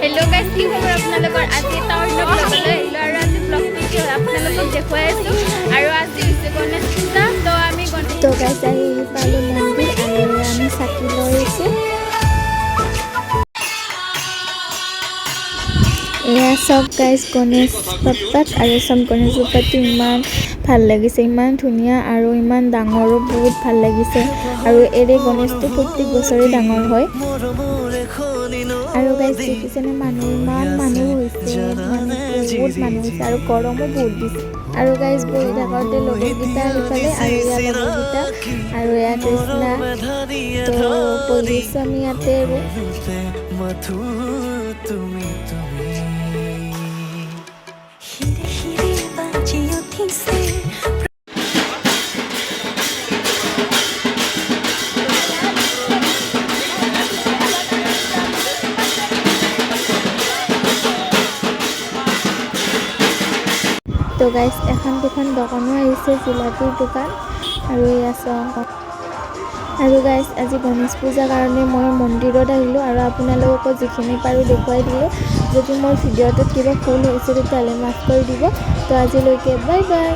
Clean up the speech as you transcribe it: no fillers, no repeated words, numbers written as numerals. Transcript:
Hello' guys, কি খবৰ আপোনালোকৰ? আজি এটা অন্য ব্লগলৈ আহিলোঁ আৰু আজি ব্লগটো কি হয় আপোনালোকক দেখুৱাই আছোঁ। আৰু আজি হৈছে গণেশ পূজা, তো আমি গাইজ আহি পালোঁ মন্দিৰ আৰু আমি চাকি লৈ আছোঁ। এয়া চব গাইজ গণেশ বাপ্পাক আৰু চব গণেশ বাপ্পাটো ইমান ভাল লাগিছে, ইমান ধুনীয়া আৰু ইমান ডাঙৰো বহুত ভাল লাগিছে। আৰু এৰে গণেশটো প্ৰত্যেক বছৰে ডাঙৰ হয়। আৰু গাইজ দেখিছেনে মানুহ ইমান মানুহ হৈছে, বহুত মানুহ হৈছে আৰু গৰমো বহুত দিছে। আৰু গাইজ বহি থাকোঁতে লগৰকেইটা সিফালে আৰু ইয়াৰ লগৰকেইটা আৰু এয়া কৃষ্ণা, তো বহি আছোঁ আমি ইয়াতে আৰু। তো গাইজ এখন দুখন দোকানো আহিছে, জিলাপিৰ দোকান আৰু এয়া চাওঁ। আৰু গাইজ আজি গণেশ পূজাৰ কাৰণে মই মন্দিৰত আহিলোঁ আৰু আপোনালোককো যিখিনি পাৰোঁ দেখুৱাই দিলোঁ। যদি মোৰ ভিডিঅ'টোত কিবা ভুল হৈছে তেতিয়াহ'লে মাফ কৰি দিব। তো আজিলৈকে বাই বাই।